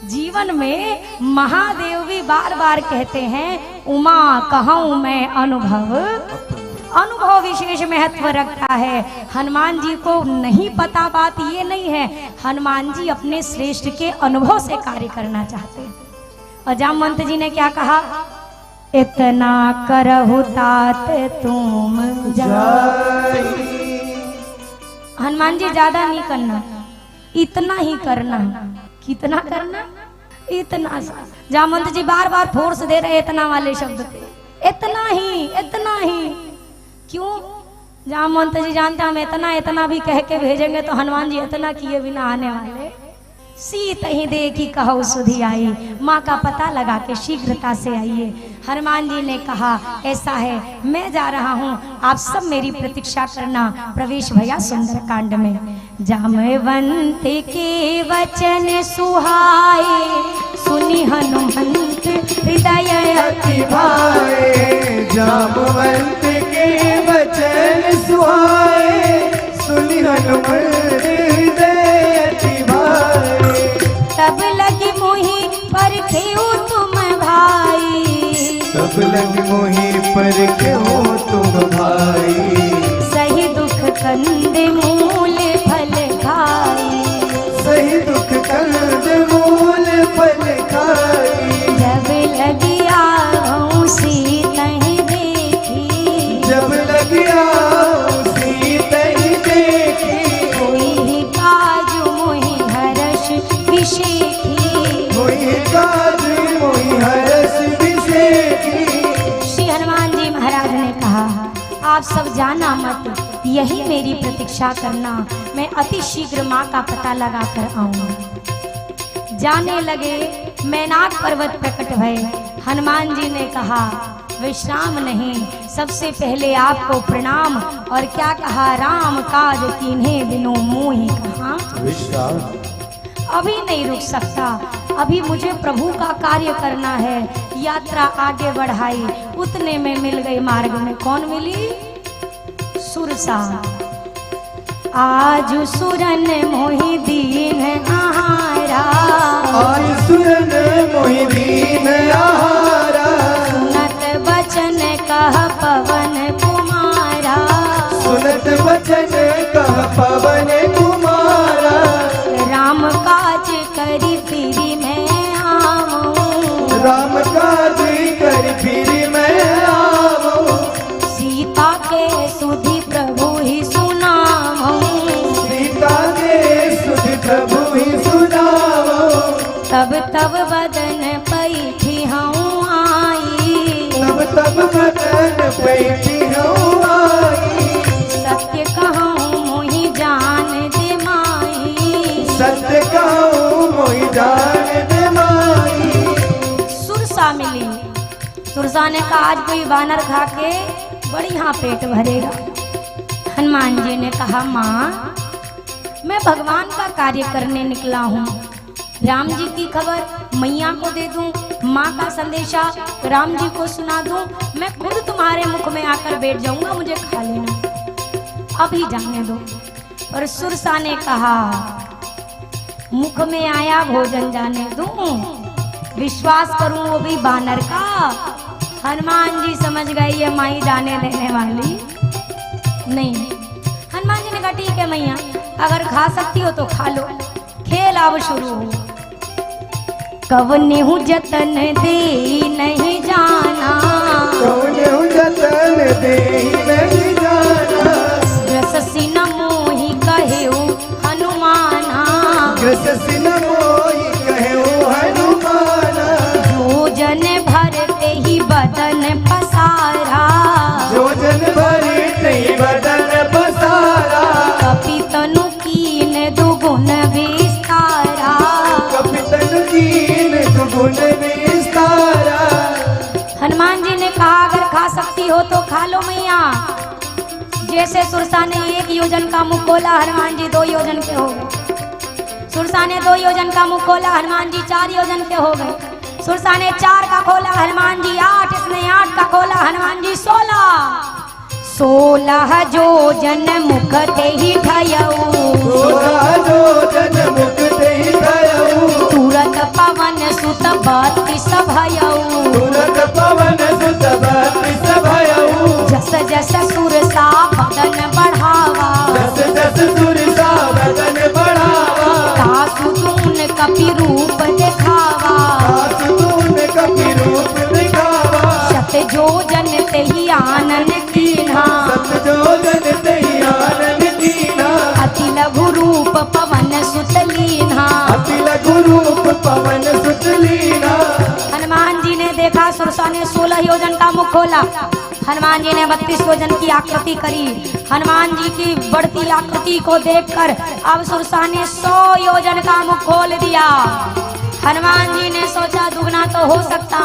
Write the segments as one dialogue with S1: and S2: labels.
S1: जीवन में महादेव भी बार बार कहते हैं, उमा कहूँ मैं अनुभव। अनुभव विशेष महत्व रखता है। हनुमान जी को नहीं पता, बात ये नहीं है, हनुमान जी अपने श्रेष्ठ के अनुभव से कार्य करना चाहते हैं। और जामवंत जी ने क्या कहा, इतना करहु तात तुम जाई। हनुमान जी ज्यादा नहीं करना, इतना ही करना। कितना करना, इतना सा। जामवंत जी बार बार फोर्स दे रहे इतना वाले शब्द पे, इतना ही, इतना ही। क्यों? जामवंत जी जानते हम इतना भी कह के भेजेंगे तो हनुमान जी इतना किए बिना आने वाले। सीत ही देखी कहु सुधी आई, माँ का पता लगा के शीघ्रता से आइए। हनुमान जी ने कहा, ऐसा है मैं जा रहा हूँ, आप सब मेरी प्रतीक्षा करना। प्रवेश भैया सुंदर कांड में। जामवंत के वचन सुहाए, सुनी हनुमंत हृदय अति भाए।
S2: जामवंत के वचन सुहाए, सुनी हनुमंत हृदय अति भाए।
S1: तब लगी मोहि पर क्यों तुम भाई,
S2: तब लगी मोहि पर क्यों तुम भाई।
S1: सही दुख कंद मूल फल खाई,
S2: सही दुख कंद मूल फल खाई।
S1: जब लगी आहूँ सीता ही देखी,
S2: जब लगी आहूँ सीता ही देखी।
S1: कोई काज मोहि हर्ष विशेखी,
S2: मोहि काज मोहि हर्ष विशेखी।
S1: श्री हनुमान जी महाराज ने कहा, आप सब जाना मत, यही मेरी प्रतीक्षा करना, मैं अति शीघ्र माँ का पता लगा कर आऊंगा। जाने लगे, मैनाक पर्वत प्रकट भय। हनुमान जी ने कहा, विश्राम नहीं, सबसे पहले आपको प्रणाम। और क्या कहा, राम काज कीन्हे बिनु मोहि कहा।
S2: विश्राम
S1: अभी नहीं रुक सकता, अभी मुझे प्रभु का कार्य करना है। यात्रा आगे बढ़ाई, उतने में मिल गई मार्ग में। कौन मिली? सुरसा। आज सुरन मोहि दीन आहारा,
S2: आज सुरन मोहि दीन आहारा।
S1: सुनत बचन कह पवन कुमारा,
S2: सुनत बचन कह पवन कुमारा।
S1: राम काज करी फिरी मैं आवूं,
S2: राम काज कर फिर मैं आवूं।
S1: सीता के सुधि प्रभु ही सुनाऊं,
S2: सीता के सुधि प्रभु ही सुनावो।
S1: तब तब बदन पैठी हूँ आई,
S2: तब तब बदन पैठी हूँ आई।
S1: सत्य कहूँ मोहि जान दे माई,
S2: सत्य कहूँ मोहि जान दे माई।
S1: सुरसा मिली। सुरसा ने कहा, आज कोई बानर खा के बड़ी हाँ पेट भरेगा। हनुमान जी ने कहा, माँ मैं भगवान का कार्य करने निकला हूँ। राम जी की खबर मैया को दे दूं, माँ का संदेशा राम जी को सुना दूं, मैं खुद तुम्हारे मुख में आकर बैठ जाऊंगा, मुझे खा लेना, अभी जाने दो। और सुरसा ने कहा, मुख में आया भोजन जाने दूं, विश्वास करूं वो भी बानर का। हनुमान जी समझ गए ये माई जाने देने वाली नहीं। हनुमान जी ने कहा, ठीक है मैया, अगर खा सकती हो तो खा लो। खेल अब शुरू हो। कवनेहु जतन दे नहीं जाना,
S2: कवनेहु जतन दे नहीं जाना।
S1: ग्रससि न मोहि कहेउ हनुमाना,
S2: ग्रससि न मोहि कहेउ हनुमाना।
S1: भोजन भरते ही बदन पसारा,
S2: भोजन भरते ही बदन पसारा।
S1: कपि तनु कीन दुगुन विस्तारा,
S2: कपि तनु कीन दुगुन विस्तारा।
S1: हनुमान जी ने कहा, अगर खा सकती हो तो खा लो मैया। जैसे सुरसा ने 1 योजन का मुख खोला, हनुमान जी 2 योजन के हो गए। सुरसा ने 2 योजन का मुख खोला, हनुमान जी 4 योजन के हो गए। सुरसा ने 4 का खोला, हनुमान जी 8, इसने 8 का खोला, हनुमान जी 16 योजन मुख ते ही ठयऊ,
S2: 16 योजन मुख ते ही ठयऊ।
S1: तुरत पवन बत्तीस भयऊ
S2: तुरत पवन सुत बत्तीस भयऊ
S1: जस जस सुरसा बदन बढ़ावा
S2: जस जस सुरसा बदन बढ़ावा
S1: कासु तून कपि रूप दिखावा
S2: आसुन कपि रूप दिखावा
S1: शत जो जन तेहि आनन कीन्हा
S2: सत जो जन तेहि आनंद दीना
S1: अति लघु रूप पवन सुत लीन्हा
S2: अति लघु रूप पवन सुत लीना
S1: हनुमान जी ने देखा सुरसा ने 16 योजन का मुख खोला। हनुमान जी ने 32 योजन की आकृति करी। हनुमान जी की बढ़ती आकृति को देखकर अब सुरसा ने 100 योजन का मुख खोल दिया। हनुमान जी ने सोचा दुगना तो हो सकता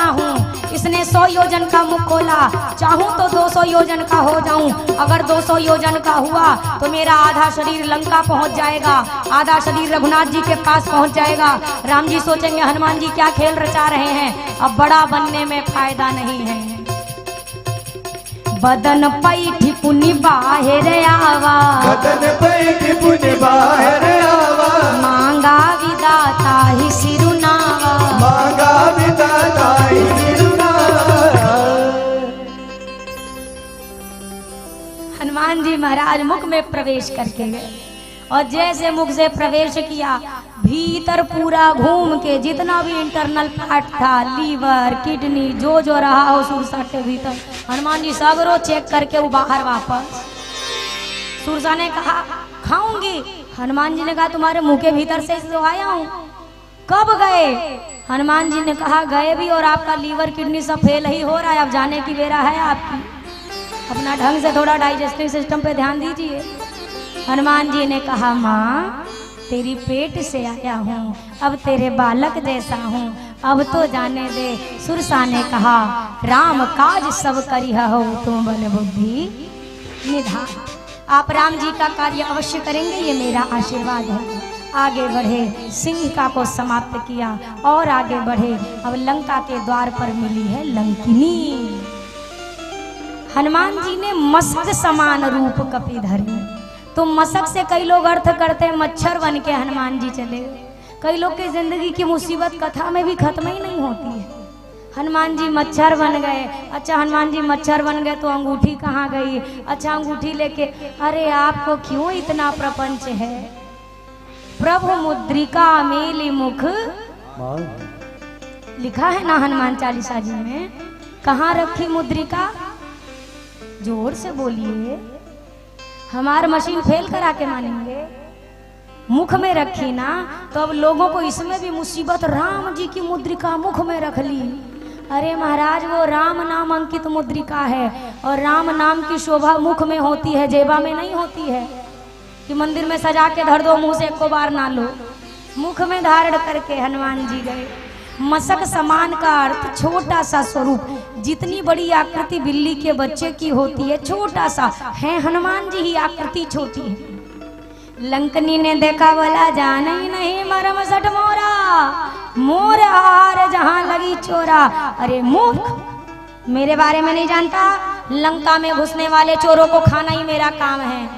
S1: हूँ। इसने 100 योजन का मुख खोला, चाहूं तो 200 योजन का हो जाऊं। अगर 200 योजन का हुआ तो मेरा आधा शरीर लंका पहुंच जाएगा, आधा शरीर रघुनाथ जी के पास पहुंच जाएगा। राम जी सोचेंगे हनुमान जी क्या खेल रचा रहे हैं, अब बड़ा बनने में फायदा नहीं है। बदन पैठी पुनि बाहर आवा
S2: बदन पैठ पुनि बाहर आवा
S1: मांगा विदाता ही सिरुनावा
S2: मांगा विदाता ही सिरुनावा।
S1: हनुमान जी महाराज मुख में प्रवेश करके गए और जैसे मुख से प्रवेश किया भीतर पूरा घूम के जितना भी इंटरनल पार्ट था, लीवर किडनी जो रहा हो सुरसा के भीतर, हनुमान जी सगरो चेक करके वो बाहर वापस। सुरसा ने कहा खाऊंगी। हनुमान जी ने कहा तुम्हारे मुंह के भीतर से तो आया हूँ, कब गए? हनुमान जी ने कहा गए भी और आपका लीवर किडनी सब फेल ही हो रहा है, अब जाने की बेरा है आपकी। अपना ढंग से थोड़ा डाइजेस्टिव सिस्टम पे ध्यान दीजिए। हनुमान जी ने कहा माँ तेरी पेट से आया हूँ, अब तेरे बालक जैसा हूँ, अब तो जाने दे। सुरसा ने कहा राम काज सब करिह हो तुम बल बुद्धि निधान। आप राम जी का कार्य अवश्य करेंगे, ये मेरा आशीर्वाद है। आगे बढ़े, सिंहिका को समाप्त किया और आगे बढ़े। अब लंका के द्वार पर मिली है लंकिनी। हनुमान जी ने मशक समान रूप कपि धरे। तो मशक से कई लोग अर्थ करते हैं मच्छर बन के हनुमान जी चले। कई लोग की जिंदगी की मुसीबत कथा में भी खत्म ही नहीं होती है। हनुमान जी मच्छर बन गए। अच्छा हनुमान जी मच्छर बन गए तो अंगूठी कहाँ गई? अच्छा अंगूठी लेके, अरे आपको क्यों इतना प्रपंच है? प्रभु मुद्रिका मेली मुख लिखा है ना हनुमान चालीसा जी में। कहाँ रखी मुद्रिका? जोर से बोलिए, हमार मशीन फेल करा के मानेंगे। मुख में रखी ना, तो अब लोगों को इसमें भी मुसीबत। राम जी की मुद्रिका मुख में रख ली। अरे महाराज वो राम नाम अंकित मुद्रिका है और राम नाम की शोभा मुख में होती है, जेबा में नहीं होती है कि मंदिर में सजा के धर दो, मुंह से एको बार ना लो। मुख में धारण करके हनुमान जी गए। मशक समान का अर्थ छोटा सा स्वरूप। जितनी बड़ी आकृति बिल्ली के बच्चे की होती है, छोटा सा है हनुमान जी ही आकृति छोटी है। लंकनी ने देखा, बोला जाने ही नहीं मरम सट मोरा, मोर हार जहां लगी चोरा। अरे मूर्ख, मेरे बारे में नहीं जानता? लंका में घुसने वाले चोरों को खाना ही मेरा काम है।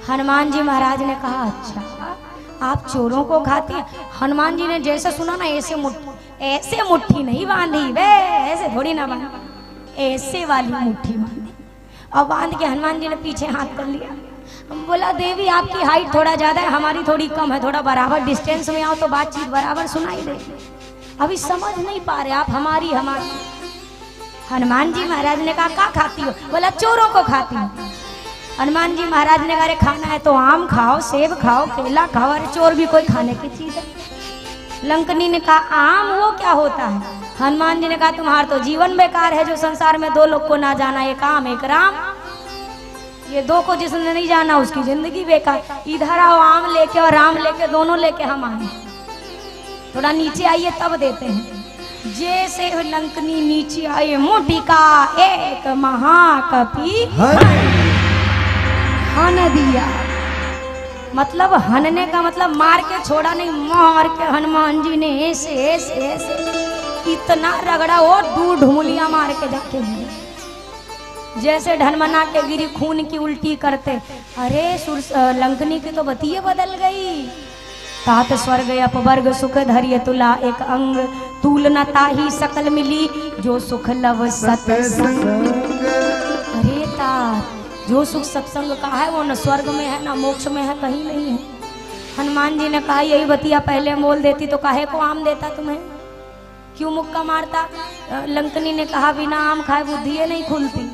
S1: हनुमान जी महाराज ने कहा अच्छा आप चोरों को खाती हैं? हनुमान जी ने जैसे सुना ना, ऐसे मुट्ठी नहीं बांधी वे, ऐसे थोड़ी ना बांधी, ऐसे वाली मुट्ठी बांधी। और बांध के हनुमान जी ने पीछे हाथ कर लिया। बोला देवी आपकी हाइट थोड़ा ज्यादा है, हमारी थोड़ी कम है, थोड़ा बराबर डिस्टेंस में आओ तो बातचीत बराबर सुनाई दे। अभी समझ नहीं पा रहे आप हमारी। हनुमान जी महाराज ने कहा क्या खाती हो? बोला चोरों को खाती हूँ। हनुमान जी महाराज ने कहा खाना है तो आम खाओ, सेब खाओ, केला खाओ। अरे चोर भी कोई खाने की चीज है। लंकनी ने कहा आम वो क्या होता है? हनुमान जी ने कहा तुम्हारा तो जीवन बेकार है, जो संसार में दो लोग को ना जाना, एक आम एक राम। ये दो को जिसने नहीं जाना उसकी जिंदगी बेकार। इधर आओ आम लेके और राम लेके, दोनों लेके हम आए। थोड़ा नीचे आइए तब देते हैं। जैसे लंकनी नीचे आए, मुटिका एक महाकपि हन दिया। मतलब हनने का मतलब मार के छोड़ा नहीं, मार के हनुमान जी ने ऐसे ऐसे ऐसे इतना रगड़ा और दूर ढूंढलिया मार के जाके गिरे। जैसे ढनमना के गिरी खून की उल्टी करते। अरे लंकनी की तो बतिये बदल गई। तात स्वर्ग अपवर्ग सुख धैर्य तुला एक अंग, तूल न ताही सकल मिली जो सुख लव सत्संग। अरे तात, जो सुख सत्संग का है वो न स्वर्ग में है न मोक्ष में है, कहीं नहीं है। हनुमान जी ने कहा यही बतिया पहले बोल देती तो काहे को आम देता तुम्हें, क्यों मुक्का मारता। लंकनी ने कहा बिना आम खाए बुद्धि नहीं खुलती,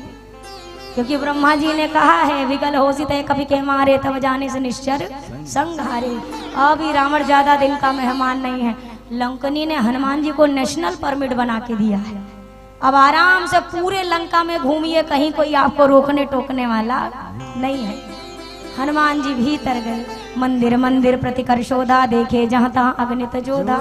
S1: क्योंकि ब्रह्मा जी ने कहा है विकल होसी तय कभी के मारे तब जाने से निश्चर संघारे। अभी रावण ज्यादा दिन का मेहमान नहीं है। लंकनी ने हनुमान जी को नेशनल परमिट बना के दिया है, अब आराम से पूरे लंका में घूमिए, कहीं कोई आपको रोकने टोकने वाला नहीं है। हनुमान जी भीतर गए, मंदिर मंदिर प्रतिकर शोधा, देखे जहाँ तहाँ अग्नित जोधा।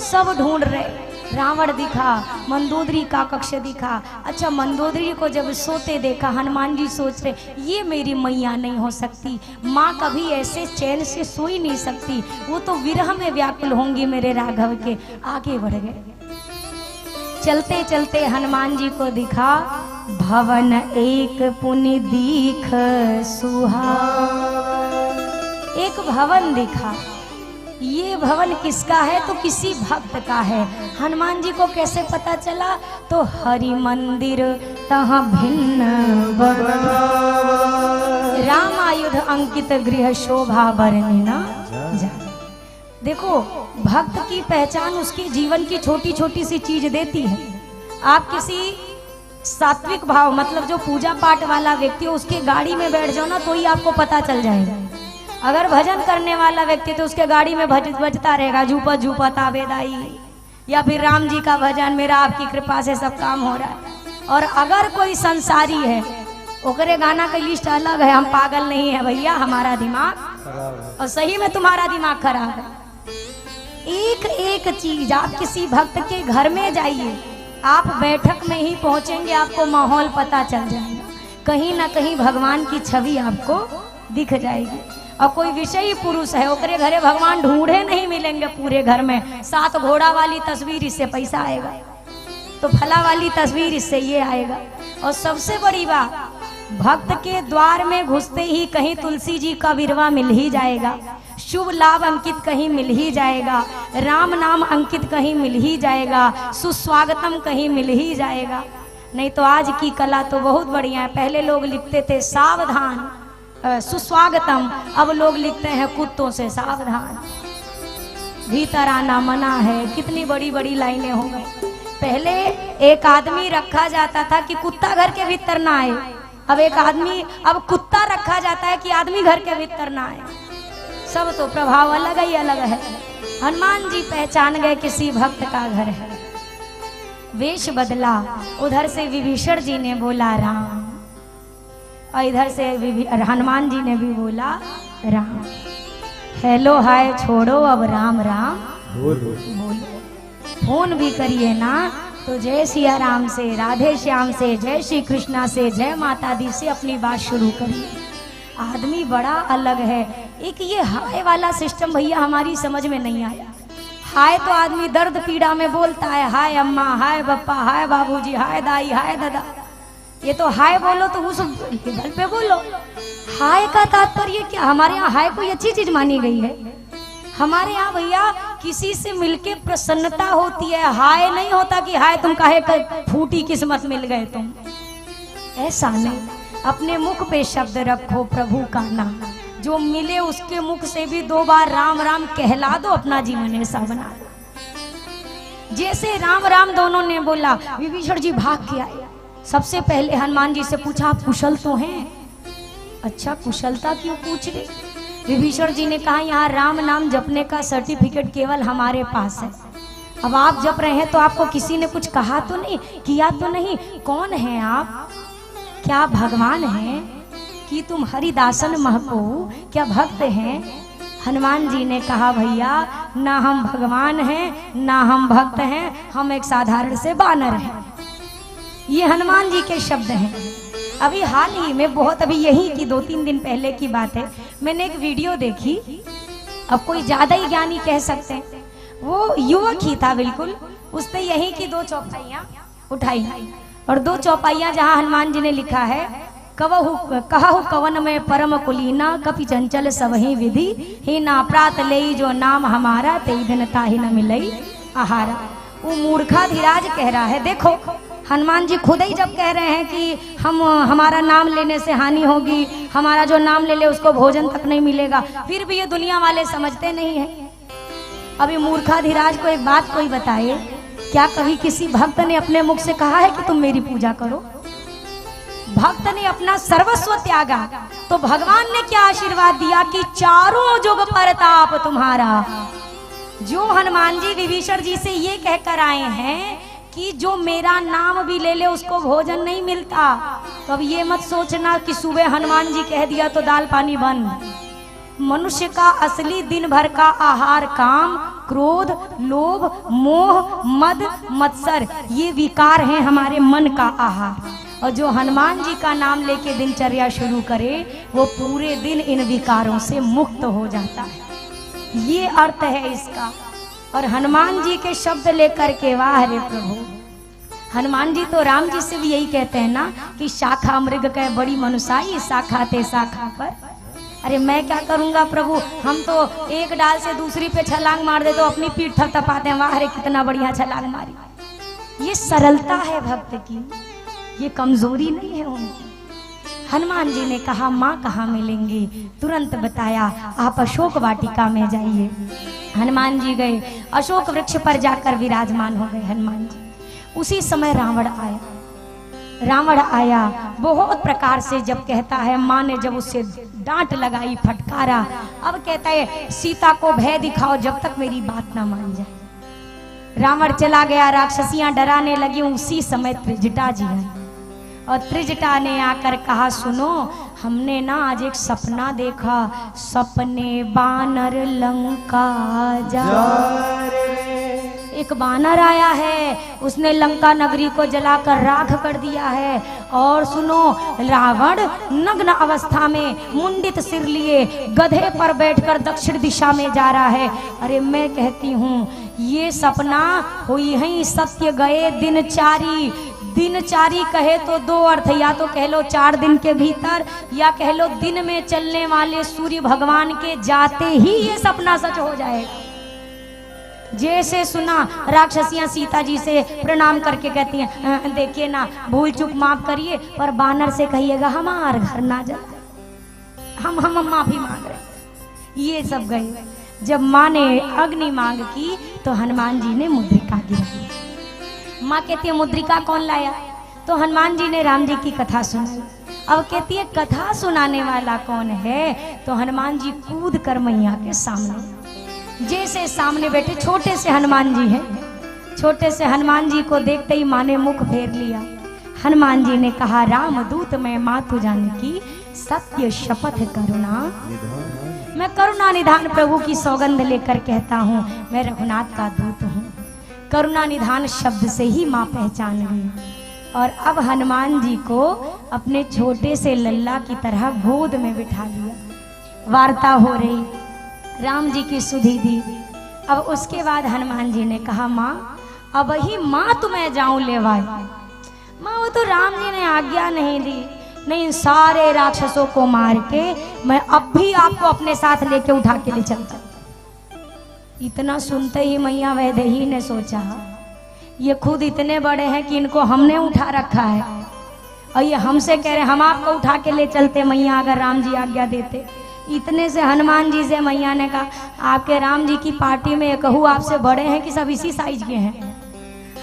S1: सब ढूंढ रहे, रावण दिखा, मंदोदरी का कक्ष दिखा। अच्छा, मंदोदरी को जब सोते देखा, हनुमान जी सोच रहे ये मेरी मैया नहीं हो सकती, माँ कभी ऐसे चैन से सो ही नहीं सकती, वो तो विरह में व्याकुल होंगी मेरे राघव के। आगे बढ़ गए, चलते चलते हनुमान जी को दिखा, भवन एक पुनि दीख सुहा। एक भवन दिखा, ये भवन किसका है तो किसी भक्त का है। हनुमान जी को कैसे पता चला, तो हरि मंदिर तहाँ भिन्न राम आयुध अंकित गृह शोभा बरनिना जा। देखो, भक्त की पहचान उसकी जीवन की छोटी छोटी सी चीज देती है। आप किसी सात्विक भाव मतलब जो पूजा पाठ वाला व्यक्ति हो उसके गाड़ी में बैठ जाओ ना तो ही आपको पता चल जाएगा। अगर भजन करने वाला व्यक्ति तो उसके गाड़ी में बजता रहेगा झूपत झूपत आवेदाई, या फिर राम जी का भजन मेरा आपकी कृपा से सब काम हो रहा है। और अगर कोई संसारी है ओकरे गाना का लिस्ट अलग है, हम पागल नहीं है भैया, हमारा दिमाग, और सही में तुम्हारा दिमाग खराब है। एक एक चीज, आप किसी भक्त के घर में जाइए, आप बैठक में ही पहुंचेंगे आपको माहौल पता चल जाएगा, कहीं ना कहीं भगवान की छवि आपको दिख जाएगी। और कोई विषयी पुरुष है ओकरे घरे भगवान ढूंढे नहीं मिलेंगे पूरे घर में, 7 घोड़ा वाली तस्वीर इससे पैसा आएगा, तो फला वाली तस्वीर इससे ये आएगा। और सबसे बड़ी बात, भक्त के द्वार में घुसते ही कहीं तुलसी जी का विरवा मिल ही जाएगा, शुभ लाभ अंकित कहीं मिल ही जाएगा, राम नाम अंकित कहीं मिल ही जाएगा, सुस्वागतम कहीं मिल ही जाएगा। नहीं तो आज की कला तो बहुत बढ़िया है। पहले लोग लिखते थे सावधान सुस्वागतम, अब लोग लिखते हैं कुत्तों से सावधान, भीतर आना मना है। कितनी बड़ी बड़ी लाइनें हो गई। पहले एक आदमी रखा जाता था कि कुत्ता घर के भीतर ना आए, अब कुत्ता रखा जाता है कि आदमी घर के भीतर ना आए। सब तो प्रभाव अलग ही अलग है। हनुमान जी पहचान गए किसी भक्त का घर है, वेश बदला, उधर से विभीषण जी ने बोला राम, और इधर से हनुमान जी ने भी बोला राम। हेलो हाय छोड़ो अब राम राम बोलो, फोन भी करिए ना तो जय सिया राम से, राधे श्याम से, जय श्री कृष्णा से, जय माता दी से अपनी बात शुरू करिए। आदमी बड़ा अलग है। एक ये हाय वाला सिस्टम भैया हमारी समझ में नहीं आया। हाय तो आदमी दर्द पीड़ा में बोलता है, हाय अम्मा, हाय पप्पा, हाय बाबूजी, हाय दाई, हाय दादा। ये तो हाय बोलो तो उस लेवल पे बोलो। हाय का तात्पर्य क्या? हमारे यहाँ हाय कोई अच्छी चीज मानी गई है? हमारे यहाँ भैया किसी से मिलके प्रसन्नता होती है, हाय नहीं होता कि हाय तुम काहे फूटी किस्मत मिल गए तुम। ऐसा नहीं, अपने मुख पे शब्द रखो प्रभु का नाम, जो मिले उसके मुख से भी 2 बार राम राम कहला दो, अपना जीवन ऐसा बना दो। जैसे राम राम दोनों ने बोला, विभीषण जी भाग के आए। सबसे पहले हनुमान जी से पूछा आप कुशल तो हैं? अच्छा कुशलता क्यों पूछ रहे? विभीषण जी ने कहा यहाँ राम नाम जपने का सर्टिफिकेट केवल हमारे पास है। अब आप जप रहे हैं तो आपको किसी ने कुछ कहा तो नहीं, किया तो नहीं? कौन है आप? क्या भगवान हैं कि तुम हरिदासन महको? क्या भक्त हैं? हनुमान जी ने कहा भैया ना हम भगवान हैं ना हम भक्त हैं, हम एक साधारण से बानर हैं। ये हनुमान जी के शब्द हैं। अभी हाल ही में बहुत अभी यही की 2-3 दिन पहले की बात है, मैंने एक वीडियो देखी, अब कोई ज्यादा ही ज्ञानी कह सकते हैं, वो युवक ही था बिल्कुल, उसने यही की 2 चौपाइयां उठाई और 2 चौपाइयां जहां हनुमान जी ने लिखा है कहु कवन में परम कुलीना कपि चंचल सबहि विधि ही ना प्रात लेई जो नाम हमारा तेई दिन ताहि न मिलई आहारा। वो मूर्खाधिराज कह रहा है। देखो हनुमान जी खुद ही जब कह रहे हैं कि हमारा नाम लेने से हानि होगी, हमारा जो नाम ले ले उसको भोजन तक नहीं मिलेगा, फिर भी ये दुनिया वाले समझते नहीं हैं। अभी मूर्खाधिराज को एक बात कोई बताए, क्या कभी किसी भक्त ने अपने मुख से कहा है कि तुम मेरी पूजा करो? भक्त ने अपना सर्वस्व त्यागा तो भगवान ने क्या आशीर्वाद दिया कि चारों जुग परताप तुम्हारा। जो हनुमान जी विभीषण जी से ये कहकर आए हैं कि जो मेरा नाम भी ले ले उसको भोजन नहीं मिलता, तो अब ये मत सोचना कि सुबह हनुमान जी कह दिया तो दाल पानी बंद। मनुष्य का असली दिन भर का आहार काम, क्रोध, लोभ, मोह, मद, मत्सर, ये विकार हैं हमारे मन का आहार। और जो हनुमान जी का नाम लेके दिनचर्या शुरू करे वो पूरे दिन इन विकारों से मुक्त हो जाता है। ये अर्थ है इसका। और हनुमान जी के शब्द लेकर के वाह रे प्रभु, हनुमान जी तो राम जी से भी यही कहते हैं ना कि शाखा मृग कह बड़ी मनुसाई शाखा ते शाखा पर। अरे मैं क्या करूंगा प्रभु, हम तो एक डाल से दूसरी पे छलांग मार दे तो अपनी पीठ थपथपाते हैं, वाह रे कितना बढ़िया छलांग मारी। ये सरलता है भक्त की, ये कमजोरी नहीं है उनकी। हनुमान जी ने कहा माँ कहाँ मिलेंगी? तुरंत बताया आप अशोक वाटिका में जाइए। हनुमान जी गए, अशोक वृक्ष पर जाकर विराजमान हो गए हनुमान जी। उसी समय रावण आया। रावण आया बहुत प्रकार से, जब कहता है माँ ने जब उससे डांट लगाई, फटकारा, अब कहता है सीता को भय दिखाओ जब तक मेरी बात ना मान जाए। रावण चला गया, राक्षसियां डराने लगी। उसी समय त्रिजटा जी आए और त्रिजटा ने आकर कहा सुनो, हमने ना आज एक सपना देखा, सपने बानर लंका जा। एक बानर आया है, उसने लंका नगरी को जलाकर राख कर दिया है। और सुनो, रावण नग्न अवस्था में मुंडित सिर लिए गधे पर बैठकर दक्षिण दिशा में जा रहा है। अरे मैं कहती हूँ ये सपना हुई है सत्य गए दिनचारी। दिनचारी कहे तो दो अर्थ, या तो कह लो 4 दिन के भीतर, या कह लो दिन में चलने वाले सूर्य भगवान के जाते ही ये सपना सच हो जाएगा। जैसे सुना, राक्षसियां सीता जी से प्रणाम करके कहती हैं देखिए ना, भूल चूक माफ करिए, पर बानर से कहिएगा हमार घर ना जा, हम माफी मांग रहे। ये सब गए। जब माँ ने अग्नि मांग की तो हनुमान जी ने मुद्रिका गिराई। माँ कहती है मुद्रिका कौन लाया? तो हनुमान जी ने राम जी की कथा सुनाई। अब कहती है कथा सुनाने वाला कौन है? तो हनुमान जी कूद कर मैया के सामने, जैसे सामने बैठे छोटे से हनुमान जी हैं, छोटे से हनुमान जी को देखते ही माँ ने मुख फेर लिया। हनुमान जी ने कहा राम दूत मैं मातु जानकी, सत्य शपथ करुणा, मैं करुणा निधान प्रभु की सौगंध लेकर कहता हूँ मैं रघुनाथ का दूत हूँ। करुणा निधान शब्द से ही माँ पहचान गई। और अब हनुमान जी को अपने छोटे से लल्ला की तरह गोद में बिठा लिया। वार्ता हो रही, राम जी की सुधि दी। अब उसके बाद हनुमान जी ने कहा माँ अब ही माँ तुम्हें जाऊं लेवाए। माँ वो तो राम जी ने आज्ञा नहीं दी, नहीं सारे राक्षसों को मार के मैं अब भी आपको अपने साथ लेके उठा के ले चलता। इतना सुनते ही मैया वैदेही ने सोचा ये खुद इतने बड़े हैं कि इनको हमने उठा रखा है और ये हमसे कह रहे हम आपको उठा के ले चलते मैया, अगर राम जी आज्ञा देते। इतने से हनुमान जी से मैया ने कहा आपके राम जी की पार्टी में कहूँ आपसे बड़े हैं कि सब इसी साइज के हैं?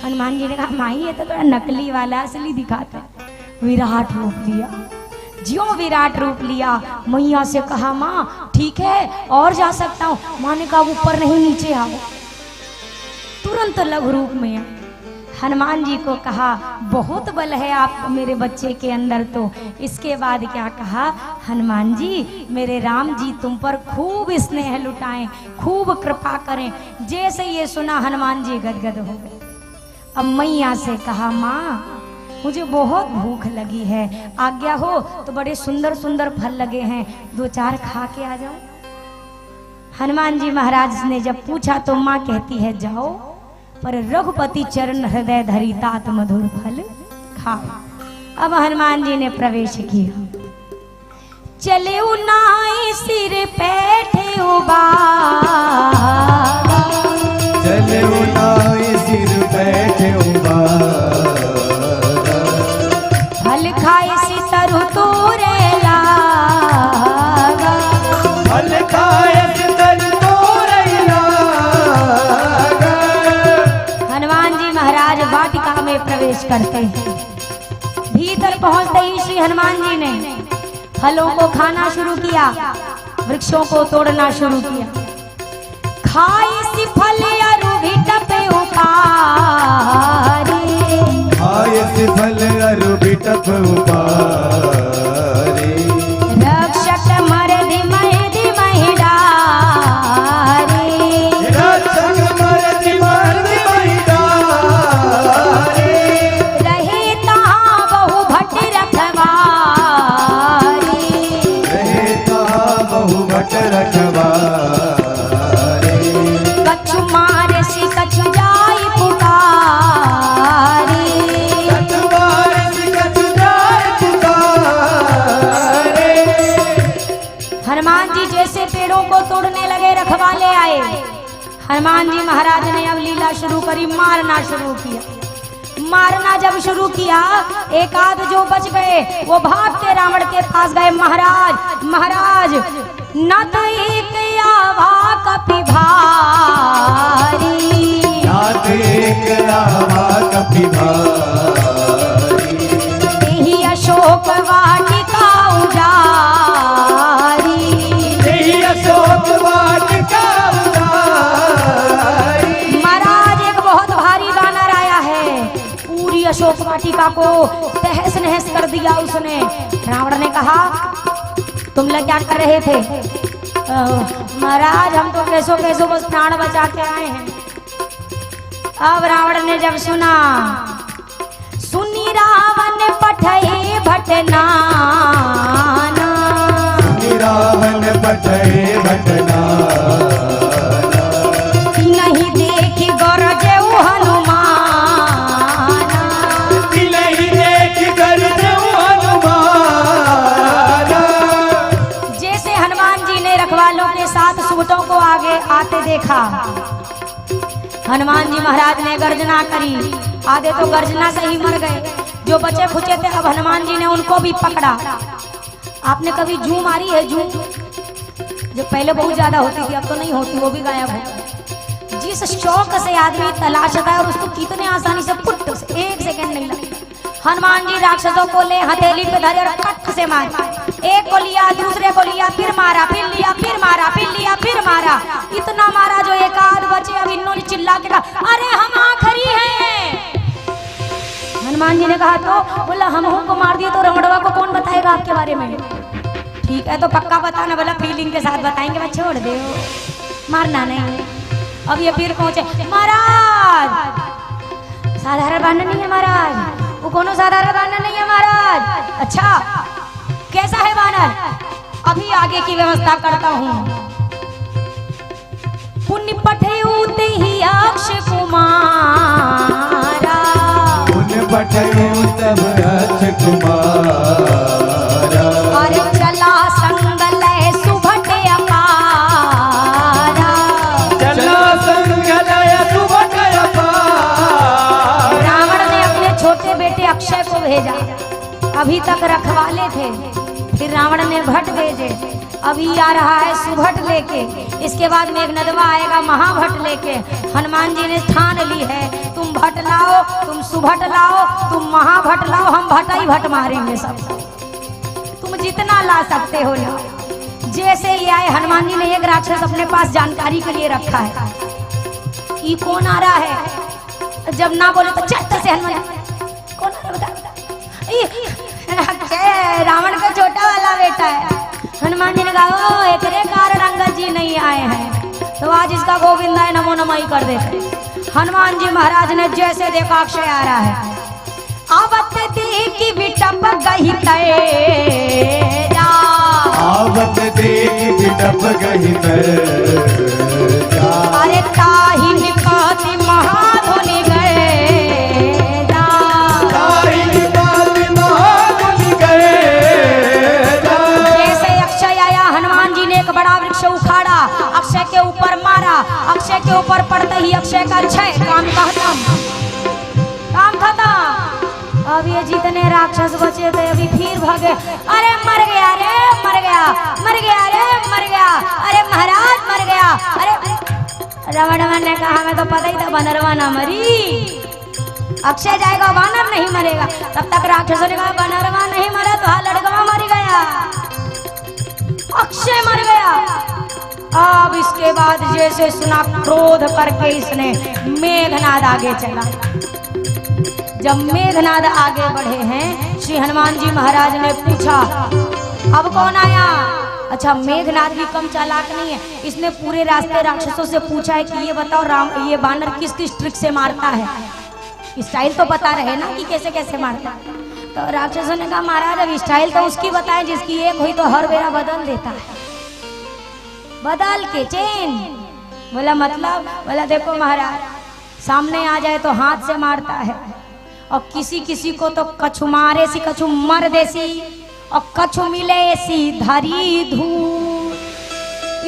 S1: हनुमान जी ने कहा माई ये तो थोड़ा नकली वाला, असली दिखाता। विराट रूप लिया। ज्यों विराट रूप लिया मैया से कहा माँ ठीक है और जा सकता हूँ? माँ ने कहा ऊपर नहीं नीचे आओ। तुरंत लघु रूप में हनुमान जी को कहा बहुत बल है आप मेरे बच्चे के अंदर। तो इसके बाद क्या कहा हनुमान जी मेरे राम जी तुम पर खूब स्नेह लुटाएं, खूब कृपा करें। जैसे ये सुना हनुमान जी गदगद हो गए। अब मैया से कहा माँ मुझे बहुत भूख लगी है, आज्ञा हो तो बड़े सुंदर सुंदर फल लगे हैं 2-4 खा के आ जाओ। हनुमान जी महाराज ने जब पूछा तो माँ कहती है जाओ पर रघुपति चरण हृदय धरी तात मधुर फल खाओ। अब हनुमान जी ने प्रवेश किया। चले उनाई सिर बैठे
S2: चले उनाई सिर बैठे
S1: फल खाए सी तरु तोरे लागा
S2: फल खाए सी तरु तोरे लागा।
S1: हनुमान जी महाराज वाटिका में प्रवेश करते हैं। भीतर पहुंचते ही श्री हनुमान जी ने फलों को खाना शुरू किया, वृक्षों को तोड़ना शुरू किया। खाई सी फल अरु भिटपे उपारी
S2: खाए सी फल अरु भिटप उपारी।
S1: रक्षक मरधि महधि महिडारी
S2: रक्षक मरधि महधि महिडारी।
S1: रहे तहाँ बहु भट रखवारी
S2: बहु भट रखवारे।
S1: कछु मारे सी कछु जाई पुकारी
S2: कछु मारे सी कछु जाई पुकारे।
S1: हनुमान जी जैसे पेड़ों को तोड़ने लगे, रखवाले आए। हनुमान जी महाराज ने अब लीला शुरू करी, मारना शुरू किया। मारना जब शुरू किया, एक आध जो बच गए वो भाग के रावण के पास गए। महाराज महाराज न तो एक आवा कपि भारी
S2: नाथ एक आवा कपि भारी।
S1: तेहि अशोक वाटिका उजारी
S2: तेहि अशोक वाटिका उजारी।
S1: महाराज एक बहुत भारी वानर आया है, पूरी अशोक वाटिका को तहस नहस कर दिया उसने। रावण ने कहा तुम लोग क्या कर रहे थे? महाराज हम तो कैसो कैसो बस प्राण बचा के आए हैं। अब रावण ने जब सुना, सुनी रावण पठे भटनाना
S2: रावण पठे भटनाना।
S1: नहीं देखी गरजे हनुमान
S2: नहीं देखी गरजे हनुमान।
S1: जैसे हनुमान जी ने रखवालों के साथ सूटों को आगे आते देखा, हनुमान जी महाराज ने गर्जना करी। आधे तो गर्जना से ही मर गए, जो बचे खुचे थे अब हनुमान जी ने उनको भी पकड़ा। आपने कभी जू मारी है? जू जो पहले बहुत ज्यादा होती थी, अब तो नहीं होती, वो भी गायब हो। जिस शौक से आदमी तलाशता है और उसको कितने आसानी से पुट से एक सेकंड नहीं लगता। हनुमान जी राक्षसों को ले हथेली पे धरे और कट से मारा। एक को लिया, दूसरे को लिया, फिर मारा, फिर लिया, फिर मारा, फिर लिया, फिर मारा। इतना मारा जो एक आध बचे। अब इन्होंने चिल्ला के कहा अरे हम आखिरी हैं। हनुमान जी ने कहा तो बोला हम को मार दिए तो रमणवा को कौन बताएगा आपके बारे में? ठीक है तो पक्का बताना। बोला फीलिंग के साथ बताएंगे, बस छोड़ दे, मारना नहीं। अब ये फिर पहुंचे, महाराज साधारण बानर नहीं है महाराज, वो कोनो साधारण बानर नहीं है महाराज। अच्छा कैसा है बानर? अभी आगे की व्यवस्था करता हूँ। पुण्य पठे उते ही अक्षय कुमारा
S2: पुण्य पठे तब अक्षय कुमारा।
S1: अरे चला संग लय सुभट अपारा
S2: चला संग लय सुभट अपारा।
S1: रावण ने अपने छोटे बेटे अक्षय को भेजा, अभी तक रखवाले थे। फिर रावण ने भट भेजे, अभी आ रहा है सुभट लेके। इसके बाद में एक नदवा आएगा महाभट लेके। हनुमान जी ने ठान ली है, तुम भट लाओ, तुम सुभट लाओ, तुम महाभट लाओ, हम भटा ही भट मारेंगे सब। तुम जितना ला सकते हो लाओ। जैसे ही आए, हनुमान जी ने एक राक्षस अपने पास जानकारी के लिए रखा है कि कौन आ रहा है। जब ना बोले तो चट से हनुमान कौन आ रहा है बता। रावण का छोटा वाला बेटा है। हनुमान जी ने कहा ओ एकरे कारण अंगद जी नहीं आए हैं, तो आज इसका गोविंदाय नमो नमः ही कर देते। हनुमान जी महाराज ने जैसे देखा अक्षय आ रहा है, आवत देखी बिटप गही तेरा,
S2: आवत देखी बिटप गही तेरा।
S1: अरे ताही निपाति महाधुनि गए,
S2: ताही निपाति महाधुनि
S1: अक्षय का क्षय, काम खत्म, काम खत्म। अब ये जितने राक्षस बचे थे अभी फिर भागे। अरे मर गया रे, मर गया, मर गया रे, मर गया, अरे महाराज मर गया। अरे रावण ने कहा हमें तो पता ही था बानरवा ना मरी, अक्षय जाएगा वानर नहीं मरेगा। तब तक राक्षसों ने कहा बानरवा नहीं मरा तो हाँ लड़कवा मर गया, अक्षय मर गया। अब इसके बाद जैसे सुना क्रोध करके इसने मेघनाद आगे चला। जब मेघनाद आगे बढ़े हैं श्री हनुमान जी महाराज ने पूछा अब कौन आया। अच्छा मेघनाद भी कम चालाक नहीं है, इसने पूरे रास्ते राक्षसों से पूछा है कि ये बताओ राम ये बानर किस किस ट्रिक से मारता है, स्टाइल तो बता रहे ना कि कैसे कैसे मारता है। तो राक्षसों ने कहा महाराज अब स्टाइल तो उसकी बताए जिसकी एक हुई तो हर बेरा बदल देता है, बदल के चेन। बोला मतलब, बोला देखो महाराज सामने आ जाए तो हाथ से मारता है और किसी किसी को तो कछु मारे सी कछु मर देसी और कछु मिले सी धरी धूल।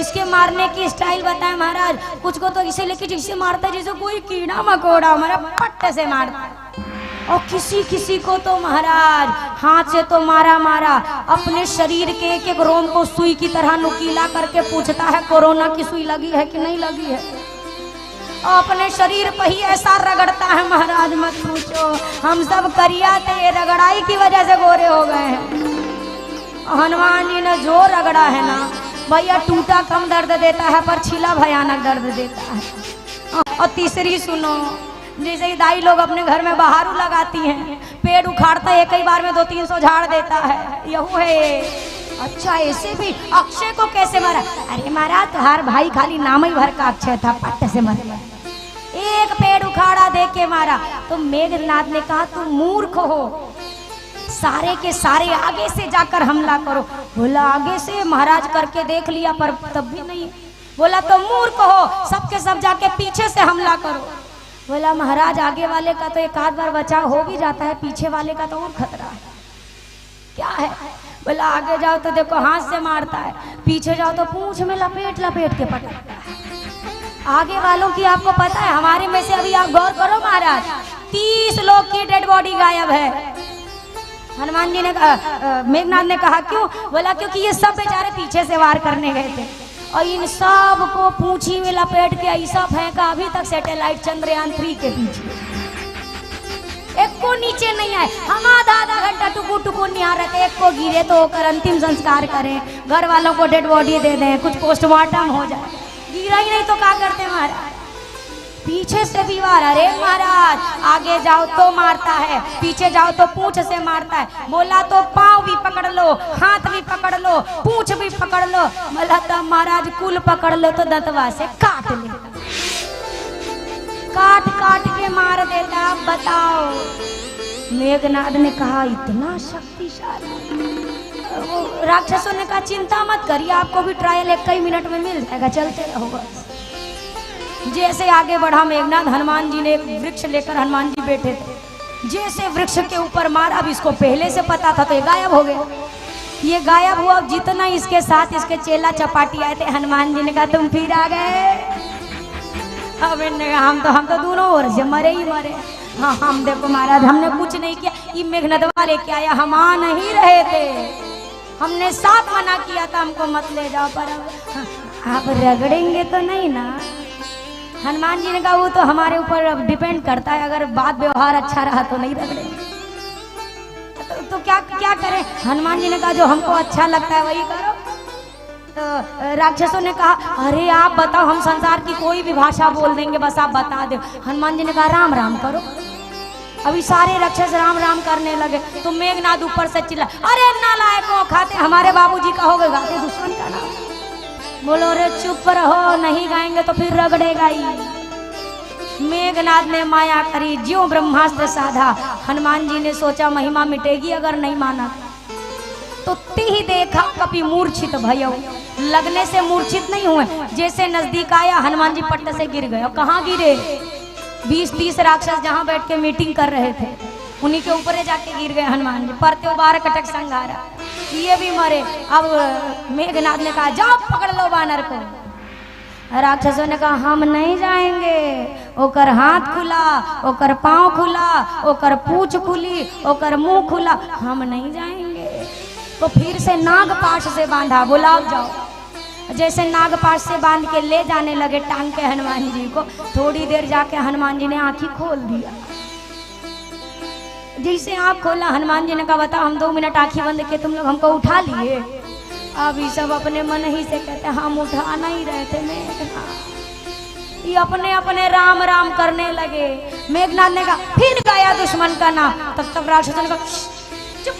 S1: इसके मारने की स्टाइल बताए महाराज। कुछ को तो इसे लेके जिसे मारता है जैसे कोई कीड़ा मकोड़ा हमारा पट्टे से मारता है, और किसी किसी को तो महाराज हाथ से तो मारा मारा अपने शरीर के एक एक रोम को सुई की तरह नुकीला करके पूछता है कोरोना की सुई लगी है कि नहीं लगी है, और अपने शरीर पर ही ऐसा रगड़ता है महाराज मत पूछो। हम सब करिया थे, रगड़ाई की वजह से गोरे हो गए हैं। हनुमान जी ने जो रगड़ा है ना भैया, टूटा कम दर्द देता है पर छिला भयानक दर्द देता है। और तीसरी सुनो, जैसे ही दाई लोग अपने घर में बहारू लगाती हैं, पेड़ उखाड़ता है एक ही बार में 200-300 झाड़ देता है, यहू है। अच्छा ऐसे भी अक्षय को कैसे मारा? अरे महाराज तुम्हार भाई खाली नाम ही भर का अक्षय था, पट्टे से मर एक पेड़ उखाड़ा देख के मारा। तो मेघनाद ने कहा तुम मूर्ख हो, सारे के सारे आगे से जाकर हमला करो। बोला आगे से? महाराज करके देख लिया पर तब भी नहीं। बोला तो मूर्ख हो, सबके सब जाके पीछे से हमला करो। बोला महाराज आगे वाले का तो एक आध बार बचाव हो भी जाता है, पीछे वाले का तो और खतरा है। क्या है? बोला आगे जाओ तो देखो हाथ से मारता है, पीछे जाओ तो पूंछ में लपेट लपेट के पटकता है। आगे वालों की आपको पता है, हमारे में से अभी आप गौर करो महाराज 30 लोग की डेड बॉडी गायब है। हनुमान जी ने मेघनाद ने कहा क्यों? बोला क्योंकि ये सब बेचारे पीछे से वार करने गए थे और इन सब को पूंछी में लपेट के ऐसा फेंका अभी तक सैटेलाइट चंद्रयान 3 के पीछे एक को नीचे नहीं आए। हम आधा घंटा टुकु टुकु निहार रहे, एक को गिरे तो होकर अंतिम संस्कार करें, घर वालों को डेड बॉडी दे दें, कुछ पोस्टमार्टम हो जाए। गिरा ही नहीं तो क्या करते महाराज? पीछे से भी वार। अरे महाराज आगे जाओ तो मारता है, पीछे जाओ तो पूंछ से मारता है। बोला तो पाँव भी पकड़ लो, हाथ भी पकड़ लो, पूंछ भी पकड़ लो। बोला तो महाराज कुल पकड़ लो तो दंतवा से काट ले, काट काट के मार देता। आप बताओ। मेघनाद ने कहा इतना शक्तिशाली? राक्षसों ने कहा चिंता मत करिए, आपको भी ट्रायल 1 मिनट में मिल जाएगा, चलते रहो बस। जैसे आगे बढ़ा मेघनाद, हनुमान जी ने एक वृक्ष लेकर हनुमान जी बैठे थे, जैसे वृक्ष के ऊपर मारा। अब इसको पहले से पता था तो ये गायब हो गया। ये गायब हुआ। जितना इसके साथ इसके चेला चपाटी आए थे, हनुमान जी ने कहा तुम फिर आ गए। अब इन्होंने कहा हम तो दोनों ओर से मरे ही मरे। हाँ हम देखो महाराज हमने कुछ नहीं किया, ये मेघनादवा लेके आया, हम आ नहीं रहे थे, हमने साथ मना किया था हमको मत ले जाओ, पर आप रगड़ेंगे तो नहीं ना? हनुमान जी ने कहा वो तो हमारे ऊपर डिपेंड करता है, अगर बात व्यवहार अच्छा रहा तो नहीं रगड़ेंगे। तो क्या करें? हनुमान जी ने कहा जो हमको अच्छा लगता है वही करो। तो राक्षसों ने कहा अरे आप बताओ, हम संसार की कोई भी भाषा बोल देंगे, बस आप बता दो। हनुमान जी ने कहा राम राम करो। अभी सारे राक्षस राम राम करने लगे तो मेघनाद ऊपर से चिल्ला, अरे नालायकों, खाते हमारे बाबूजी का हो गए, गाते दुश्मन का नाम। बोलो रे चुप रहो, नहीं गाएंगे तो फिर रगड़ेगा ही। मेघनाद ने माया करी, ज्यों ब्रह्मास्त्र साधा। हनुमान जी ने सोचा महिमा मिटेगी अगर नहीं माना तो। ही देखा कभी मूर्छित भयो, लगने से मूर्छित नहीं हुए, जैसे नजदीक आया हनुमान जी पट्ट से गिर गए। कहाँ गिरे? 20-30 राक्षस जहाँ बैठ के मीटिंग कर रहे थे उन्हीं के ऊपर जाके गिर गए हनुमान जी। परते 12 कटक संघारा, ये भी मरे। अब मेघनाद ने कहा जाओ पकड़ लो बानर को। राक्षसों ने कहा हम नहीं जाएंगे, ओकर हाथ खुला, ओकर पाँव खुला, ओकर पूंछ खुली, ओकर मुंह खुला, हम नहीं जाएंगे। तो फिर से नागपाश से बांधा, बुलाओ जाओ। जैसे नागपाश से बांध के ले जाने लगे टांग के हनुमान जी को, थोड़ी देर जाके हनुमान जी ने आंखें खोल दिया। जैसे आँख खोला, हनुमान जी ने कहा बता हम 2 मिनट आंखें बंद के तुम लोग हमको उठा लिए। अब ये सब अपने मन ही से कहते हम उठा नहीं रहे थे मेघनाथ। ये अपने अपने राम राम करने लगे। मेघनाथ ने कहा फिर गया दुश्मन का नाम। तब तक राक्षस ने कहा चुप,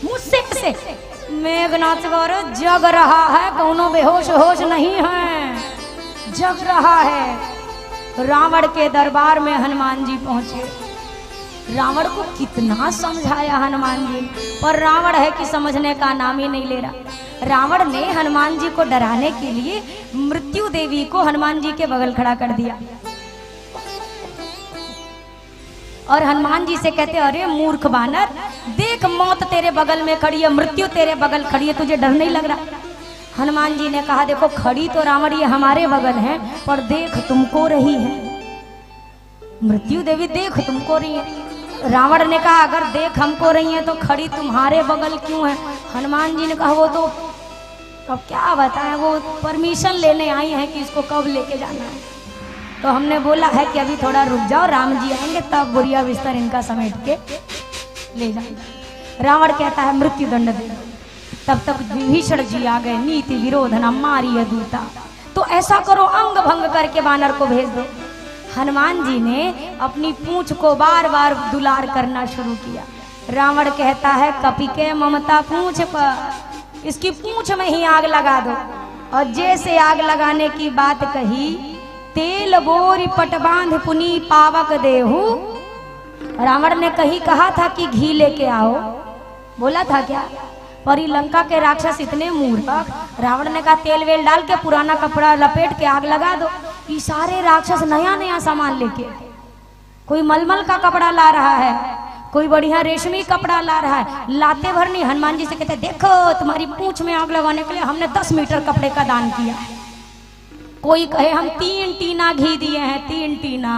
S1: मुझसे कैसे? मेघनाथ गौर जग रहा है, कौनो बेहोश होश नहीं है, जग रहा है। रावण के दरबार में हनुमान जी पहुंचे। रावण को कितना समझाया हनुमान जी, पर रावण है कि समझने का नाम ही नहीं ले रहा। रावण ने हनुमान जी को डराने के लिए मृत्यु देवी को हनुमान जी के बगल खड़ा कर दिया और हनुमान जी से कहते अरे मूर्ख बानर, देख मौत तेरे बगल में खड़ी है, मृत्यु तेरे बगल खड़ी है, तुझे डर नहीं लग रहा? हनुमान जी ने कहा देखो खड़ी तो रावण ये हमारे बगल है, पर देख तुमको रही है, मृत्यु देवी देख तुमको रही है। रावण ने कहा अगर देख हमको रही है तो खड़ी तुम्हारे बगल क्यों है? हनुमान जी ने कहा वो तो अब क्या बताएं, वो परमिशन लेने आई है कि इसको कब लेके जाना है। तो हमने बोला है कि अभी थोड़ा रुक जाओ, राम जी आएंगे तब बुरिया बिस्तर इनका समेट के ले जाएंगे। रावण कहता है मृत्यु दंड दे। तब तक विभीषण जी आ गए, नीति विरोध न मारिय दूता। तो ऐसा करो अंग भंग करके बानर को भेज दो। हनुमान जी ने अपनी पूंछ को बार बार दुलार करना शुरू किया। रावण कहता है कपि के ममता पूंछ पर, इसकी पूंछ में ही आग लगा दो। और जैसे आग लगाने की बात कही, तेल बोरी पट बांध पुनी पावक देहु। रावण ने कहीं कहा था कि घी लेके आओ, बोला था क्या? पर ये लंका के राक्षस इतने मूर्ख, रावण ने कहा तेल वेल डाल के पुराना कपड़ा लपेट के आग लगा दो। ये सारे राक्षस नया नया सामान लेके, कोई मलमल का कपड़ा ला रहा है, कोई बढ़िया रेशमी कपड़ा ला रहा है, लाते भर नहीं। हनुमान जी से कहते देखो तुम्हारी पूंछ में आग लगाने के लिए हमने 10 मीटर कपड़े का दान किया। कोई कहे हम 3 टीना घी दिए हैं, 3 टीना।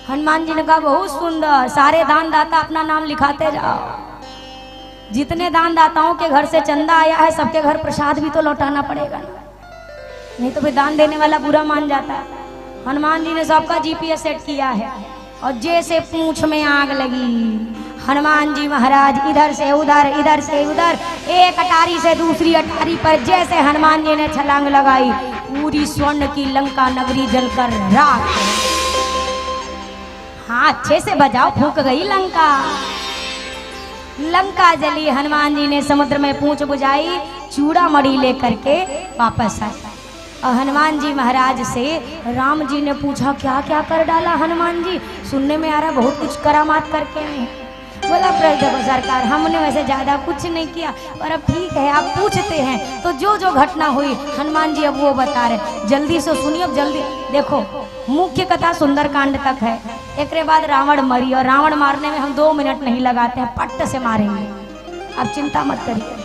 S1: हनुमान जी ने कहा बहुत सुंदर, सारे दान दाता अपना नाम लिखाते जाओ। जितने दान दाताओं के घर से चंदा आया है सबके घर प्रसाद भी तो लौटाना पड़ेगा, नहीं तो फिर दान देने वाला बुरा मान जाता है। हनुमान जी ने सबका जीपीएस सेट किया है। और जैसे पूंछ में आग लगी, हनुमान जी महाराज इधर से उधर, इधर से उधर, एक अटारी से दूसरी अटारी पर जैसे हनुमान जी ने छलांग लगाई, पूरी स्वर्ण की लंका नगरी जलकर राख। हाँ अच्छे से बजाओ, फूंक गई लंका। लंका जली। हनुमान जी ने समुद्र में पूंछ बुझाई, चूड़ा मणि लेकर के वापस आए। और हनुमान जी महाराज से राम जी ने पूछा क्या क्या कर डाला हनुमान जी? सुनने में आ रहा बहुत कुछ करामात करके आए। बोला देखो सरकार हमने वैसे ज्यादा कुछ नहीं किया, पर अब ठीक है आप पूछते हैं तो जो जो घटना हुई हनुमान जी अब वो बता रहे। जल्दी से सुनिए, अब जल्दी देखो। मुख्य कथा सुंदरकांड तक है, एक बाद रावण मरी। और रावण मारने में हम 2 मिनट नहीं लगाते हैं, पट्ट से मारेंगे। अब चिंता मत करिए,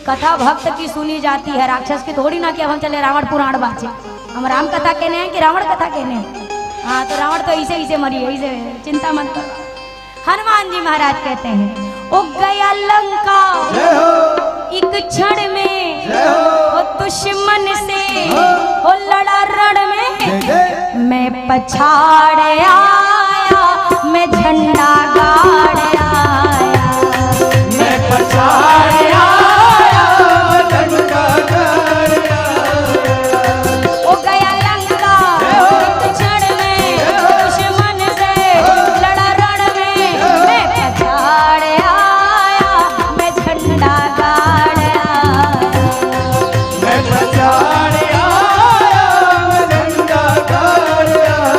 S1: कथा भक्त की सुनी जाती है, राक्षस की थोड़ी ना कि अब हम चले रावण पुराण बाचे। हम राम कथा कहने हैं कि रावण कथा कहने हैं? हाँ तो रावण तो ऐसे मरी है, ऐसे चिंता मत करो। हनुमान जी महाराज कहते हैं ओ गया लंका एक क्षण में, ओ दुश्मन से ओ लड़ा रण में, मैं पछाड़ आया, मैं झंडा गाड़ आया,
S2: मैं पछाड़ आया, झंडा गाड़ आया।
S1: ओ गया लंका एक क्षण में, दुश्मन से लड़ा रण में, मैं पछाड़ आया, मैं झंडा गाड़ आया,
S2: मैं पछाड़ आया, मैं झंडा गाड़ आया।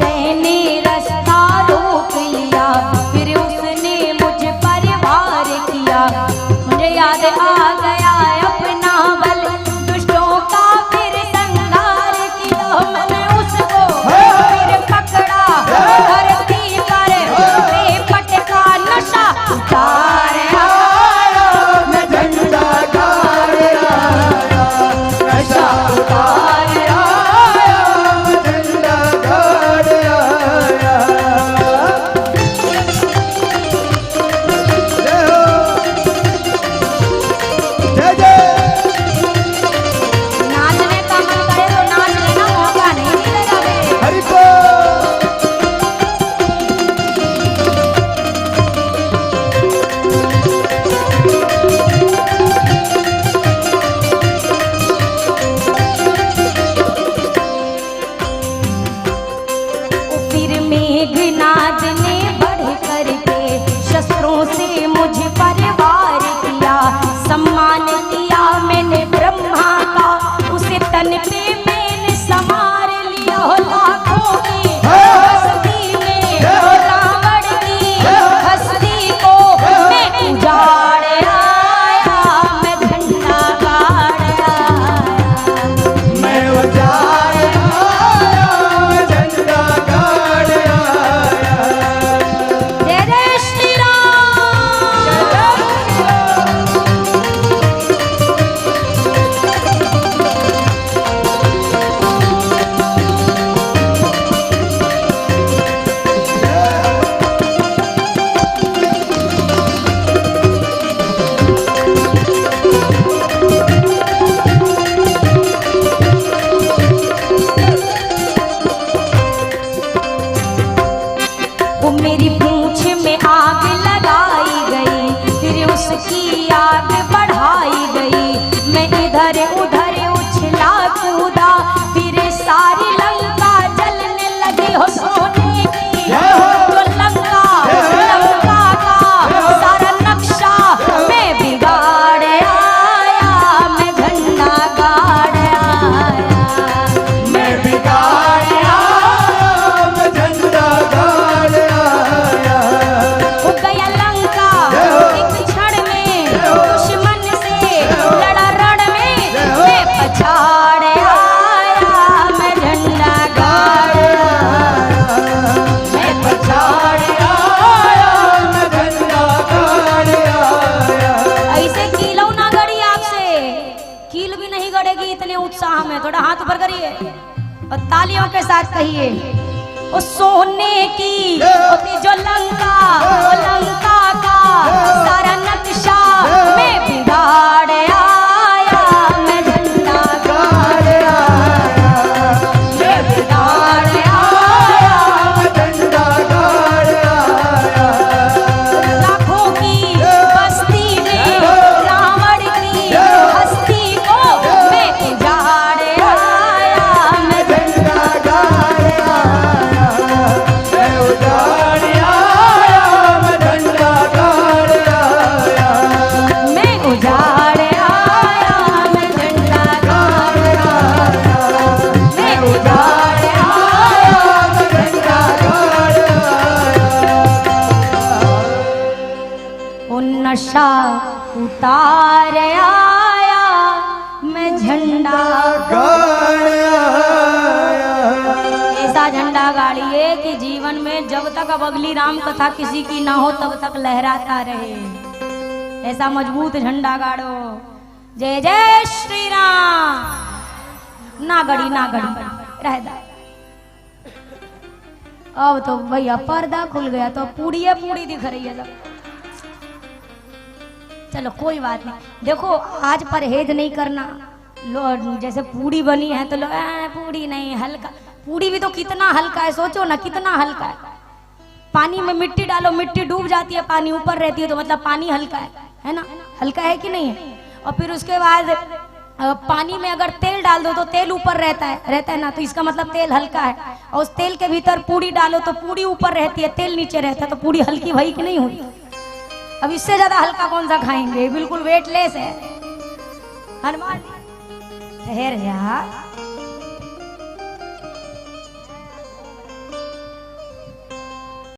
S1: संशय ने रास्ता रोक लिया, फिर उसने मुझ पर वार किया। मुझे याद आ गया अपना बल, दुष्टों का फिर संहार किया। मैंने उसको फिर पकड़ा, धरती पर बेपट का नशा उतार आया। मैं झंडा गाड़ आया, नशा उतार आया,
S2: झंडा गाड़ आया। जय हो, जय जय।
S1: नाचने का मन करे तो नाच लेना, मौका नहीं मिलेगा बे।
S2: हरि बोल।
S1: फिर मेघनाद ने बढ़ करके शस्त्रों से मुझ पर वार किया। सम्मान किया मैंने ब्रह्मा का, उसे तन पे मैंने संवार लिया। लाखों की हस्ती में रावण की हस्ती को मैं उजाड़ आया। मैं झंडा गाड़ आया,
S2: मैं उजाड़ आया, झंडा गाड़ आया।
S1: जय जय श्री राम। वो मेरी पूंछ में आग लगाई गई, फिर उसकी आग बढ़ाई गई। मैं इधर उधर उछला कूदा, फिर सारी लंका जलने लगी। हो सोने की तो लंका, लंका का सारा नक्शा मैं बिगाड़ आया। मैं झंडा गाड़ आया,
S2: मैं बिगाड़ आया, मैं झंडा गाड़ आया।
S1: हो गया लंका एक क्षण में, दुश्मन से लड़ा रण में मैं पछाड़ आया। मैं झंडा गाड़ आया, मैं पछाड़
S2: आया, मैं झंडा गाड़ आया।
S1: ऐसे कीलो ना गड़ी आपसे, कील भी नहीं गड़ेगी इतने उत्साह में। थोड़ा हाथ ऊपर करिए और तालियों के साथ कहिए, ओ सोने की होती जो लंका, वो लंका का सारा नक्शा मैं बिगाड़ आया। मैं झंडा गाड़ आया, मैं बिगाड़ आया।
S2: झंडा गाड़ आया।
S1: लाखों की बस्ती में रावण की हस्ती को मैं उजाड़ आया। मैं
S2: झंडा गाड़ आया, मैं उजाड़ आया, मैं झंडा गाड़ आया।
S1: मैं उजाड़ आया, मैं झंडा गाड़ आया। मैं उजाड़ आया,
S2: मैं झंडा गाड़ आया।
S1: वो नशा उतार आया। मैं झंडा
S2: गाड़ आया।
S1: ऐसा झंडा गाड़िए कि जीवन में जब तक अब अगली राम कथा किसी की ना हो तब तक लहराता रहे। ऐसा मजबूत झंडा गाड़ो। जय जय श्री राम। ना गड़ी ना गड़ी रह दा। अब तो भैया पर्दा खुल गया तो पूड़ी दिख रही है सब। चलो कोई बात नहीं। देखो आज परहेज नहीं करना। लो जैसे पूड़ी बनी है तो लो पूड़ी नहीं हल्का। पूड़ी भी तो कितना हल्का है, सोचो ना कितना हल्का है। पानी में मिट्टी डालो, मिट्टी डूब जाती है, पानी ऊपर रहती है, तो मतलब पानी हल्का है ना? हल्का है कि नहीं है? और फिर उसके बाद पानी में अगर तेल डाल दो तो तेल ऊपर रहता है ना, तो इसका मतलब तेल हल्का है। और उस तेल के भीतर पूड़ी डालो तो पूड़ी ऊपर रहती है, तेल नीचे रहता है, तो पूड़ी हल्की भई कि नहीं हुई? अब इससे ज्यादा हल्का कौन सा खाएंगे? बिल्कुल वेटलेस है। हनुमान ठहर जा।